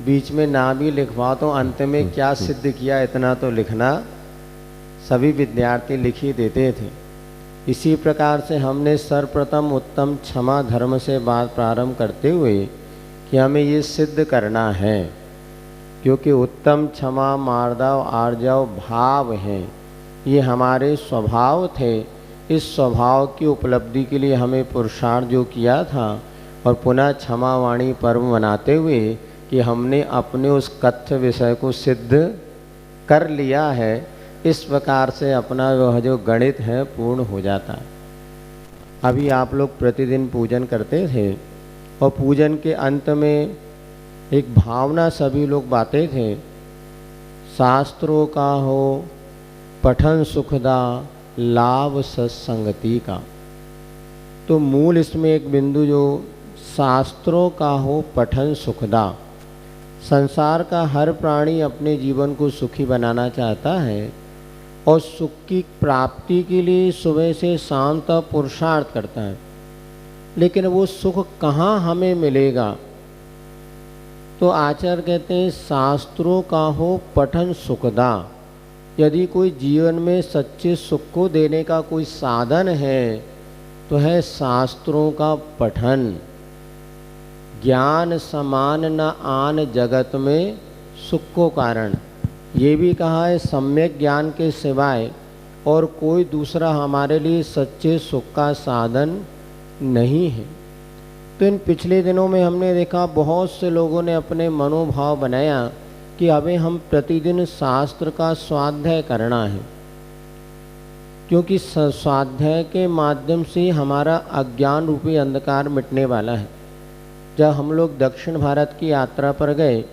बीच में ना भी लिखवा तो अंत में क्या सिद्ध किया इतना तो लिखना सभी विद्यार्थी लिख ही देते थे। इसी प्रकार से हमने सर्वप्रथम उत्तम क्षमा धर्म से बात प्रारंभ करते हुए कि हमें ये सिद्ध करना है, क्योंकि उत्तम क्षमा मार्दव आर्जव भाव हैं, ये हमारे स्वभाव थे। इस स्वभाव की उपलब्धि के लिए हमें पुरुषार्थ जो किया था और पुनः क्षमा वाणी पर्व मनाते हुए कि हमने अपने उस कथ्य विषय को सिद्ध कर लिया है, इस प्रकार से अपना वह जो गणित है पूर्ण हो जाता है। अभी आप लोग प्रतिदिन पूजन करते थे और पूजन के अंत में एक भावना सभी लोग बातें थे, शास्त्रों का हो पठन सुखदा लाभ सत्संगति का। तो मूल इसमें एक बिंदु जो शास्त्रों का हो पठन सुखदा, संसार का हर प्राणी अपने जीवन को सुखी बनाना चाहता है और सुख की प्राप्ति के लिए सुबह से शाम तक पुरुषार्थ करता है, लेकिन वो सुख कहाँ हमें मिलेगा? तो आचार्य कहते हैं शास्त्रों का हो पठन सुखदा। यदि कोई जीवन में सच्चे सुख को देने का कोई साधन है तो है शास्त्रों का पठन। ज्ञान समान न आन जगत में सुख को कारण, ये भी कहा है सम्यक ज्ञान के सिवाय और कोई दूसरा हमारे लिए सच्चे सुख का साधन नहीं है। तो इन पिछले दिनों में हमने देखा बहुत से लोगों ने अपने मनोभाव बनाया कि अभी हम प्रतिदिन शास्त्र का स्वाध्याय करना है, क्योंकि स्वाध्याय के माध्यम से हमारा अज्ञान रूपी अंधकार मिटने वाला है। जब हम लोग दक्षिण भारत की यात्रा पर गए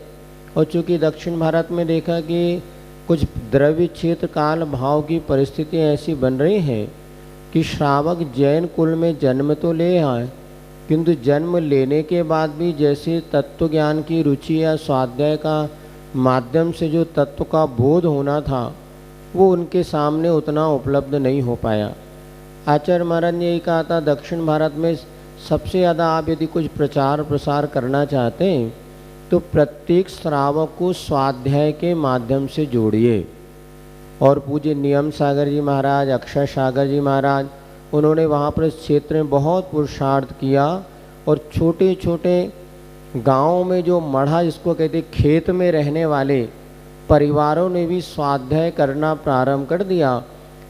और चूँकि दक्षिण भारत में देखा कि कुछ द्रव्य क्षेत्र काल भाव की परिस्थितियाँ ऐसी बन रही हैं कि श्रावक जैन कुल में जन्म तो ले आए, किंतु जन्म लेने के बाद भी जैसे तत्व ज्ञान की रुचि या स्वाध्याय का माध्यम से जो तत्व का बोध होना था वो उनके सामने उतना उपलब्ध नहीं हो पाया। आचार्य महाराज ने यही कहा था, दक्षिण भारत में सबसे ज़्यादा आप यदि कुछ प्रचार प्रसार करना चाहते हैं तो प्रत्येक श्रावक को स्वाध्याय के माध्यम से जोड़िए। और पूज्य नियम सागर जी महाराज, अक्षय सागर जी महाराज, उन्होंने वहाँ पर इस क्षेत्र में बहुत पुरुषार्थ किया और छोटे छोटे गाँव में जो मढ़ा जिसको कहते खेत में रहने वाले परिवारों ने भी स्वाध्याय करना प्रारंभ कर दिया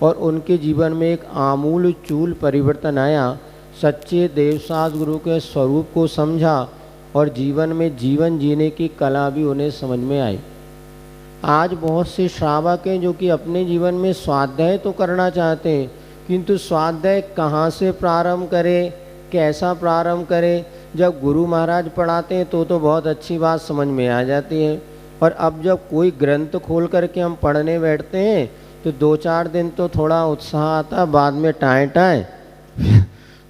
और उनके जीवन में एक आमूल चूल परिवर्तन आया। सच्चे देवसास गुरु के स्वरूप को समझा और जीवन में जीवन जीने की कला भी उन्हें समझ में आई। आज बहुत से श्रावक हैं जो कि अपने जीवन में स्वाध्याय तो करना चाहते हैं, किंतु स्वाध्याय कहाँ से प्रारंभ करें, कैसा प्रारंभ करें। जब गुरु महाराज पढ़ाते हैं तो बहुत अच्छी बात समझ में आ जाती है, और अब जब कोई ग्रंथ खोल करके हम पढ़ने बैठते हैं तो 2-4 दिन तो थोड़ा उत्साह आता, बाद में टाएं टाएं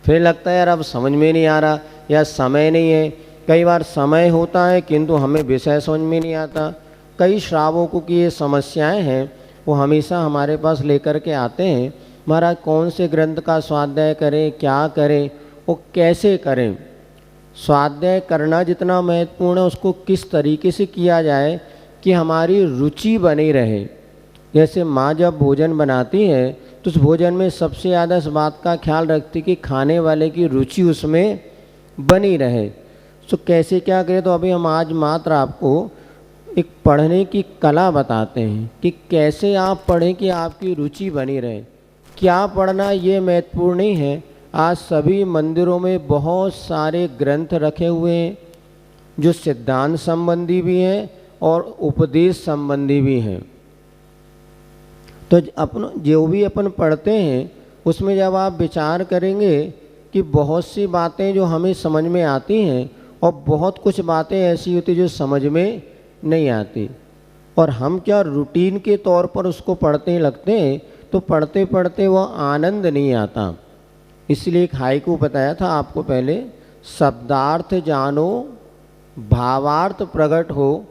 फिर लगता है यार अब समझ में नहीं आ रहा या समय नहीं है। कई बार समय होता है किंतु हमें विषय समझ में नहीं आता। कई श्रावकों की ये समस्याएं हैं, वो हमेशा हमारे पास लेकर के आते हैं, महाराज कौन से ग्रंथ का स्वाध्याय करें, क्या करें, वो कैसे करें। स्वाध्याय करना जितना महत्वपूर्ण है उसको किस तरीके से किया जाए कि हमारी रुचि बनी रहे। जैसे माँ जब भोजन बनाती है तो उस भोजन में सबसे ज़्यादा इस बात का ख्याल रखती कि खाने वाले की रुचि उसमें बनी रहे। तो कैसे क्या करें, तो अभी हम आज मात्र आपको एक पढ़ने की कला बताते हैं कि कैसे आप पढ़ें कि आपकी रुचि बनी रहे। क्या पढ़ना ये महत्वपूर्ण नहीं है। आज सभी मंदिरों में बहुत सारे ग्रंथ रखे हुए हैं जो सिद्धांत संबंधी भी हैं और उपदेश संबंधी भी हैं। तो जो भी अपन पढ़ते हैं उसमें जब आप विचार करेंगे कि बहुत सी बातें जो हमें समझ में आती हैं और बहुत कुछ बातें ऐसी होती जो समझ में नहीं आती, और हम क्या रूटीन के तौर पर उसको पढ़ते लगते हैं तो पढ़ते पढ़ते वो आनंद नहीं आता। इसलिए एक हाइकू बताया था आपको पहले, शब्दार्थ जानो भावार्थ प्रकट हो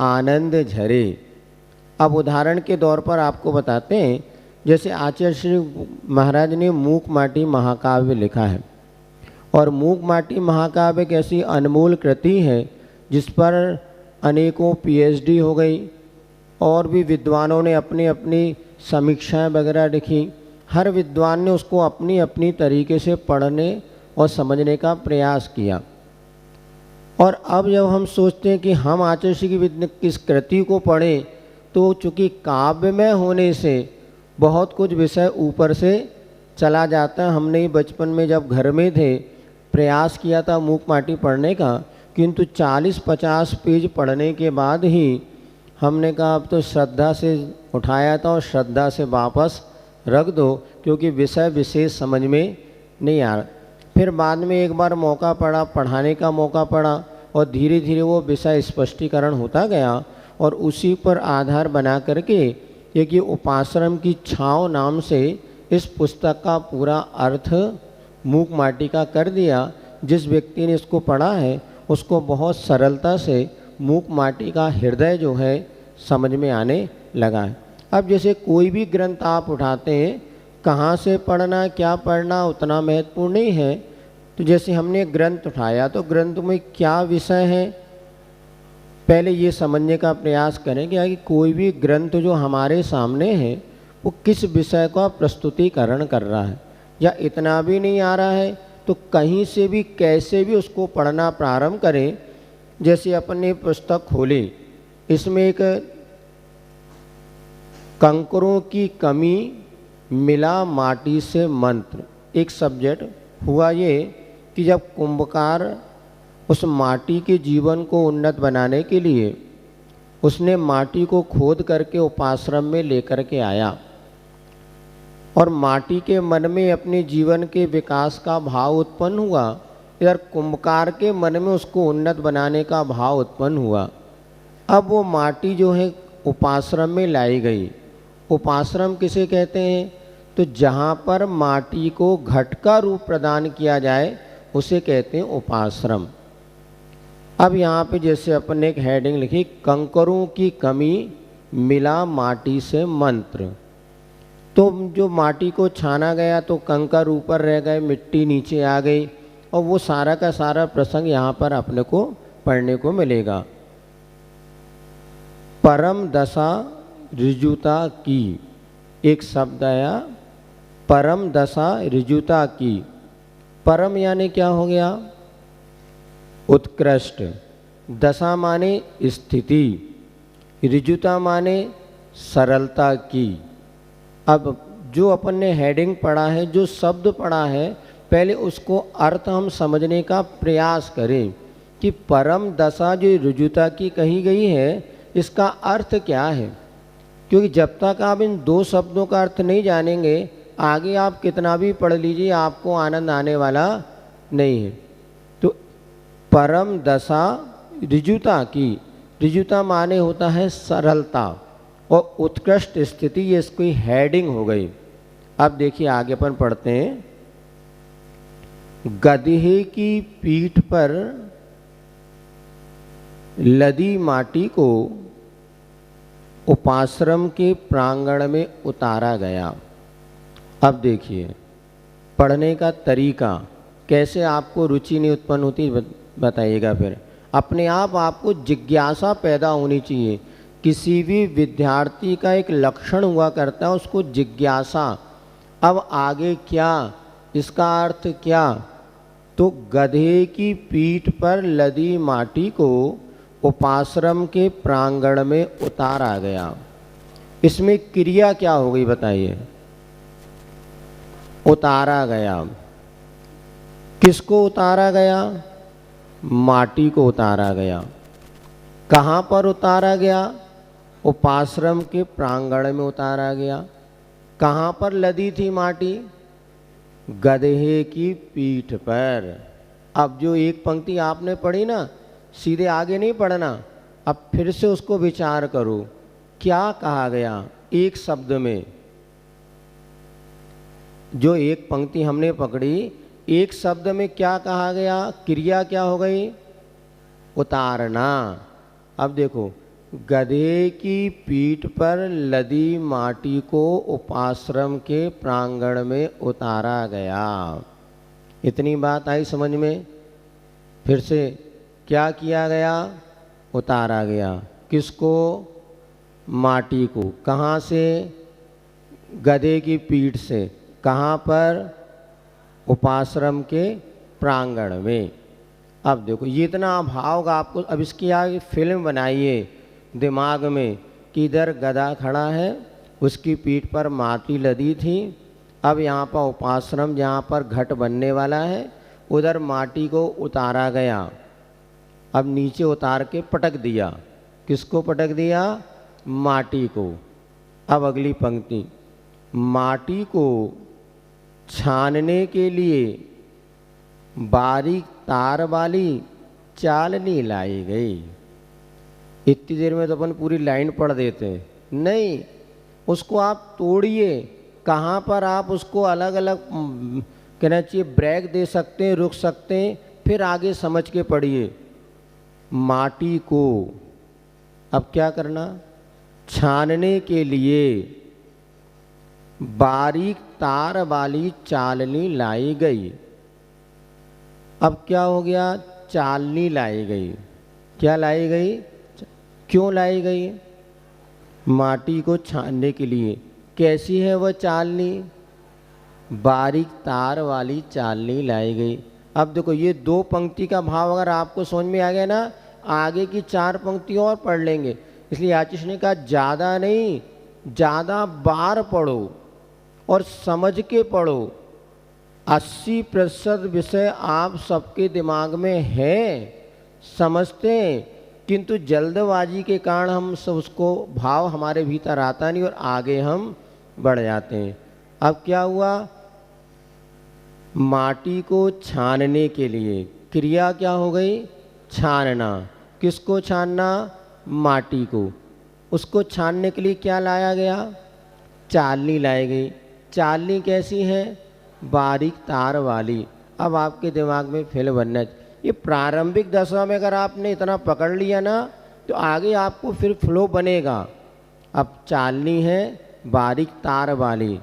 आनंद झरे। अब उदाहरण के तौर पर आपको बताते हैं, जैसे आचार्य श्री महाराज ने मूक माटी महाकाव्य लिखा है, और मूक माटी महाकाव्य एक ऐसी अनमोल कृति है जिस पर अनेकों पीएचडी हो गई और भी विद्वानों ने अपनी अपनी समीक्षाएं वगैरह लिखी। हर विद्वान ने उसको अपनी अपनी तरीके से पढ़ने और समझने का प्रयास किया। और अब जब हम सोचते हैं कि हम आचार्य श्री की किस कृति को पढ़ें, तो चूँकि काव्यमय होने से बहुत कुछ विषय ऊपर से चला जाता है। हमने बचपन में जब घर में थे प्रयास किया था मूक माटी पढ़ने का, किंतु 40-50 पेज पढ़ने के बाद ही हमने कहा अब तो श्रद्धा से उठाया था और श्रद्धा से वापस रख दो, क्योंकि विषय विशेष समझ में नहीं आ रहा। फिर बाद में एक बार मौका पड़ा, पढ़ाने का मौका पड़ा, और धीरे धीरे वो विषय स्पष्टीकरण होता गया, और उसी पर आधार बना करके एक उपाश्रम की छाँव नाम से इस पुस्तक का पूरा अर्थ मूक माटी का कर दिया। जिस व्यक्ति ने इसको पढ़ा है उसको बहुत सरलता से मूक माटी का हृदय जो है समझ में आने लगा है। अब जैसे कोई भी ग्रंथ आप उठाते हैं, कहाँ से पढ़ना क्या पढ़ना उतना महत्वपूर्ण नहीं है। तो जैसे हमने ग्रंथ उठाया तो ग्रंथ में क्या विषय है पहले ये समझने का प्रयास करें कि कोई भी ग्रंथ जो हमारे सामने है वो किस विषय का प्रस्तुतिकरण कर रहा है, या इतना भी नहीं आ रहा है तो कहीं से भी कैसे भी उसको पढ़ना प्रारंभ करें। जैसे अपने पुस्तक खोले, इसमें एक कंकरों की कमी मिला माटी से मंत्र एक सब्जेक्ट हुआ। ये कि जब कुंभकार उस माटी के जीवन को उन्नत बनाने के लिए उसने माटी को खोद करके उपाश्रम में लेकर के आया, और माटी के मन में अपने जीवन के विकास का भाव उत्पन्न हुआ, इधर कुंभकार के मन में उसको उन्नत बनाने का भाव उत्पन्न हुआ। अब वो माटी जो है उपाश्रम में लाई गई। उपाश्रम किसे कहते हैं, तो जहाँ पर माटी को घट का रूप प्रदान किया जाए उसे कहते हैं उपाश्रम। अब यहाँ पे जैसे अपन ने एक हेडिंग लिखी, कंकरों की कमी मिला माटी से मंत्र। तो जो माटी को छाना गया तो कंकर ऊपर रह गए, मिट्टी नीचे आ गई, और वो सारा का सारा प्रसंग यहाँ पर अपने को पढ़ने को मिलेगा। परम दशा ऋजुता की एक शब्द आया, परम दशा ऋजुता की। परम यानी क्या हो गया, उत्कृष्ट। दशा माने स्थिति, ऋजुता माने सरलता की। अब जो अपन ने हेडिंग पढ़ा है, जो शब्द पढ़ा है, पहले उसको अर्थ हम समझने का प्रयास करें कि परम दशा जो ऋजुता की कही गई है, इसका अर्थ क्या है। क्योंकि जब तक आप इन दो शब्दों का अर्थ नहीं जानेंगे, आगे आप कितना भी पढ़ लीजिए आपको आनंद आने वाला नहीं है। तो परम दशा ऋजुता की, ऋजुता माने होता है सरलता और उत्कृष्ट स्थिति, ये इसकी हेडिंग हो गई। अब देखिए आगे अपन पढ़ते हैं। गधे की पीठ पर लदी माटी को उपाश्रम के प्रांगण में उतारा गया। अब देखिए पढ़ने का तरीका, कैसे आपको रुचि नहीं उत्पन्न होती बताइएगा। फिर अपने आप आपको जिज्ञासा पैदा होनी चाहिए। किसी भी विद्यार्थी का एक लक्षण हुआ करता है, उसको जिज्ञासा। अब आगे क्या, इसका अर्थ क्या। तो गधे की पीठ पर लदी माटी को उपाश्रम के प्रांगण में उतारा गया। इसमें क्रिया क्या हो गई बताइए। उतारा गया, किसको उतारा गया। माटी को उतारा गया। कहाँ पर उतारा गया। उपाश्रम के प्रांगण में उतारा गया। कहाँ पर लदी थी माटी। गधे की पीठ पर। अब जो एक पंक्ति आपने पढ़ी ना, सीधे आगे नहीं पढ़ना, अब फिर से उसको विचार करो। क्या कहा गया एक शब्द में। जो एक पंक्ति हमने पकड़ी, एक शब्द में क्या कहा गया, क्रिया क्या हो गई, उतारना। अब देखो, गधे की पीठ पर लदी माटी को उपाश्रम के प्रांगण में उतारा गया। इतनी बात आई समझ में। फिर से क्या किया गया, उतारा गया। किसको, माटी को। कहाँ से, गधे की पीठ से। कहाँ पर, उपाश्रम के प्रांगण में। अब देखो ये इतना भाव का आपको, अब इसकी आगे फिल्म बनाइए दिमाग में कि इधर गधा खड़ा है, उसकी पीठ पर माटी लदी थी। अब यहाँ पर उपाश्रम जहाँ पर घट बनने वाला है, उधर माटी को उतारा गया। अब नीचे उतार के पटक दिया। किसको पटक दिया, माटी को। अब अगली पंक्ति, माटी को छानने के लिए बारीक तार वाली चालनी लाई गई। इतनी देर में तो अपन पूरी लाइन पढ़ देते हैं, नहीं, उसको आप तोड़िए। कहाँ पर आप उसको अलग अलग कहना चाहिए ब्रेक दे सकते हैं, रुक सकते हैं, फिर आगे समझ के पढ़िए। माटी को अब क्या करना, छानने के लिए बारीक तार वाली चालनी लाई गई। अब क्या हो गया, चालनी लाई गई। क्या लाई गई, क्यों लाई गई, माटी को छानने के लिए। कैसी है वह चालनी, बारीक तार वाली चालनी लाई गई। अब देखो ये दो पंक्ति का भाव अगर आपको समझ में आ गया ना, आगे की चार पंक्ति और पढ़ लेंगे। इसलिए आशीष ने कहा ज़्यादा नहीं, ज़्यादा बार पढ़ो और समझ के पढ़ो। 80% विषय आप सबके दिमाग में है, समझते हैं, किंतु जल्दबाजी के कारण हम सब उसको भाव हमारे भीतर आता नहीं और आगे हम बढ़ जाते हैं। अब क्या हुआ, माटी को छानने के लिए क्रिया क्या हो गई, छानना। किसको छानना, माटी को। उसको छानने के लिए क्या लाया गया, चालनी लाई गई। चालनी कैसी है, बारीक तार वाली। अब आपके दिमाग में फिल बनना, ये प्रारंभिक दशा में अगर आपने इतना पकड़ लिया ना, तो आगे आपको फिर फ्लो बनेगा। अब चालनी है बारीक तार वाली।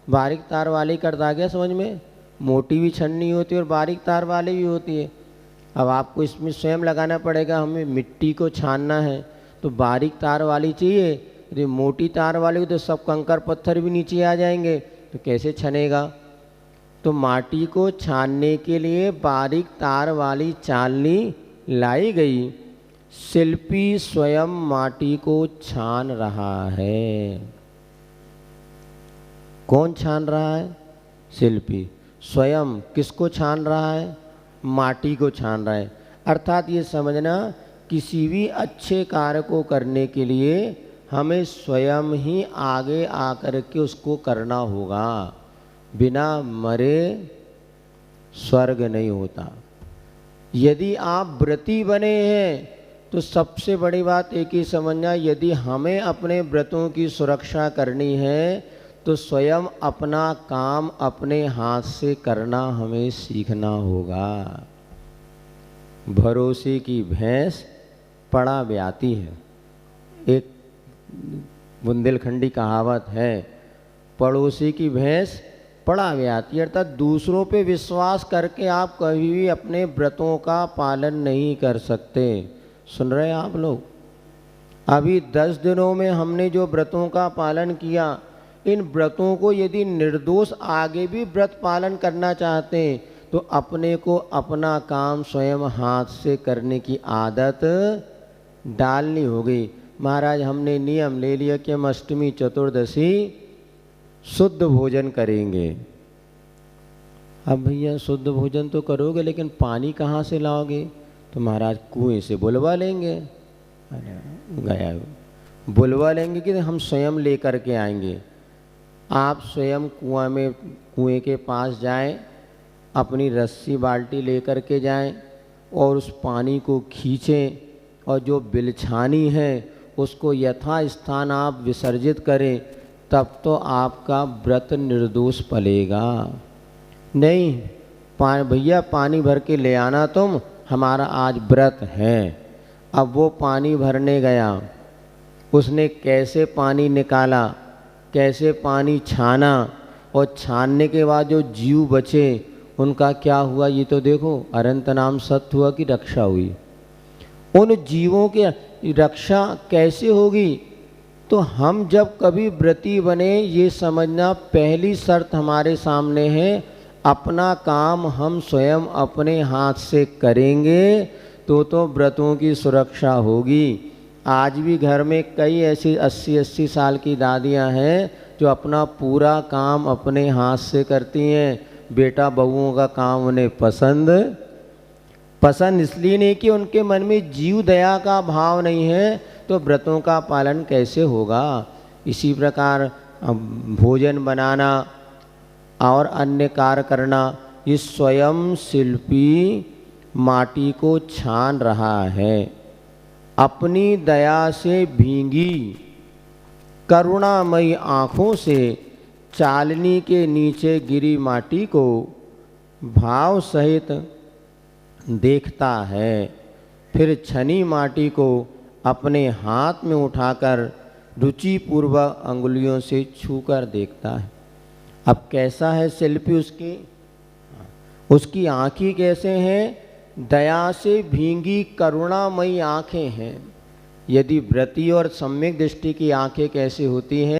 बारीक तार वाली कर आ गया समझ में। मोटी भी छन्नी होती है और बारीक तार वाली भी होती है। अब आपको इसमें स्वयं लगाना पड़ेगा। हमें मिट्टी को छानना है तो बारीक तार वाली चाहिए, यदि मोटी तार वाली तो सब कंकर पत्थर भी नीचे आ जाएंगे, तो कैसे छनेगा। तो माटी को छानने के लिए बारीक तार वाली चालनी लाई गई। शिल्पी स्वयं माटी को छान रहा है। कौन छान रहा है? शिल्पी स्वयं किसको छान रहा है? माटी को छान रहा है। अर्थात ये समझना, किसी भी अच्छे कार्य को करने के लिए हमें स्वयं ही आगे आकर के उसको करना होगा। बिना मरे स्वर्ग नहीं होता। यदि आप व्रती बने हैं तो सबसे बड़ी बात एक ही समझना, यदि हमें अपने व्रतों की सुरक्षा करनी है तो स्वयं अपना काम अपने हाथ से करना हमें सीखना होगा। भरोसे की भैंस पड़ा ब्याती है। एक बुंदेलखंडी कहावत है, पड़ोसी की भैंस पड़ा ब्याती, अर्थात दूसरों पे विश्वास करके आप कभी भी अपने व्रतों का पालन नहीं कर सकते। सुन रहे हैं आप लोग? अभी 10 दिनों में हमने जो व्रतों का पालन किया, इन व्रतों को यदि निर्दोष आगे भी व्रत पालन करना चाहते हैं तो अपने को अपना काम स्वयं हाथ से करने की आदत डालनी होगी। महाराज हमने नियम ले लिया कि हम अष्टमी चतुर्दशी शुद्ध भोजन करेंगे। अब भैया शुद्ध भोजन तो करोगे, लेकिन पानी कहाँ से लाओगे? तो महाराज कुएं से बुलवा लेंगे। अरे गया बुलवा लेंगे कि हम स्वयं लेकर के आएंगे। आप स्वयं कुएं के पास जाएं, अपनी रस्सी बाल्टी लेकर के जाएं और उस पानी को खींचें और जो बिलछानी है उसको यथा स्थान आप विसर्जित करें, तब तो आपका व्रत निर्दोष पलेगा। नहीं भैया पानी भर के ले आना तुम, हमारा आज व्रत है। अब वो पानी भरने गया, उसने कैसे पानी निकाला, कैसे पानी छाना, और छानने के बाद जो जीव बचे उनका क्या हुआ ये तो देखो। अनंत नाम सत्य हुआ कि रक्षा हुई? उन जीवों की रक्षा कैसे होगी? तो हम जब कभी व्रती बने, ये समझना पहली शर्त हमारे सामने है, अपना काम हम स्वयं अपने हाथ से करेंगे तो व्रतों की सुरक्षा होगी। आज भी घर में कई ऐसी 80-80 साल की दादियां हैं जो अपना पूरा काम अपने हाथ से करती हैं। बेटा बहुओं का काम उन्हें पसंद इसलिए नहीं कि उनके मन में जीव दया का भाव नहीं है, तो व्रतों का पालन कैसे होगा? इसी प्रकार भोजन बनाना और अन्य कार्य करना, ये स्वयं शिल्पी माटी को छान रहा है। अपनी दया से भींगी करुणामयी आँखों से चालनी के नीचे गिरी माटी को भाव सहित देखता है, फिर छनी माटी को अपने हाथ में उठाकर रुचिपूर्वक अंगुलियों से छूकर देखता है। अब कैसा है शिल्पी? उसकी आँखें कैसे हैं? दया से भींगी करुणामयी आँखें हैं। यदि व्रती और सम्यक दृष्टि की आँखें कैसे होती हैं?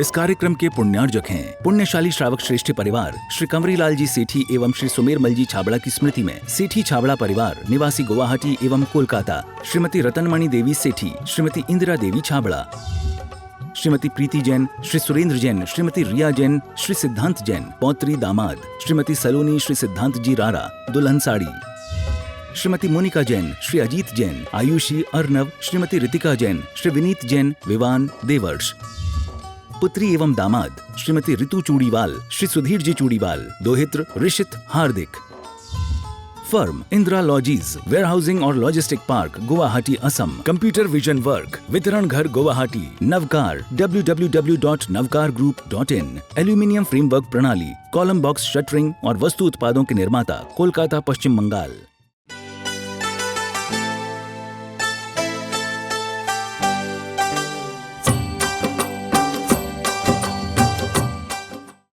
इस कार्यक्रम के पुण्यार्जक हैं पुण्यशाली श्रावक श्रेष्ठ परिवार श्री कंवरीलाल जी सेठी एवं श्री सुमेरमल जी छाबड़ा की स्मृति में सेठी छाबड़ा परिवार निवासी गुवाहाटी एवं कोलकाता, श्रीमती रतनमणि देवी सेठी, श्रीमती इंदिरा देवी छाबड़ा, श्रीमती प्रीति जैन, श्री सुरेंद्र जैन, श्रीमती रिया जैन, श्री सिद्धांत जैन, पौत्री दामाद, श्रीमती सलोनी, श्री सिद्धांत जी रारा, दुल्हन साड़ी, श्रीमती मोनिका जैन, श्री अजीत जैन, आयुषी अर्नव, श्रीमती रितिका जैन, श्री विनीत जैन, विवान देवर्ष, पुत्री एवं दामाद श्रीमती ऋतु चूड़ीवाल, श्री सुधीर जी चूड़ीवाल, दोहित्र ऋषित हार्दिक। फर्म इंदिरा लॉजीज, वेयरहाउसिंग और logistic park, Guwahati Assam. Computer vision work, वितरण घर Guwahati. Navkar www.navkargroup.in। Aluminium framework प्रणाली, कॉलम बॉक्स शटरिंग और वस्तु उत्पादों के निर्माता, कोलकाता पश्चिम बंगाल।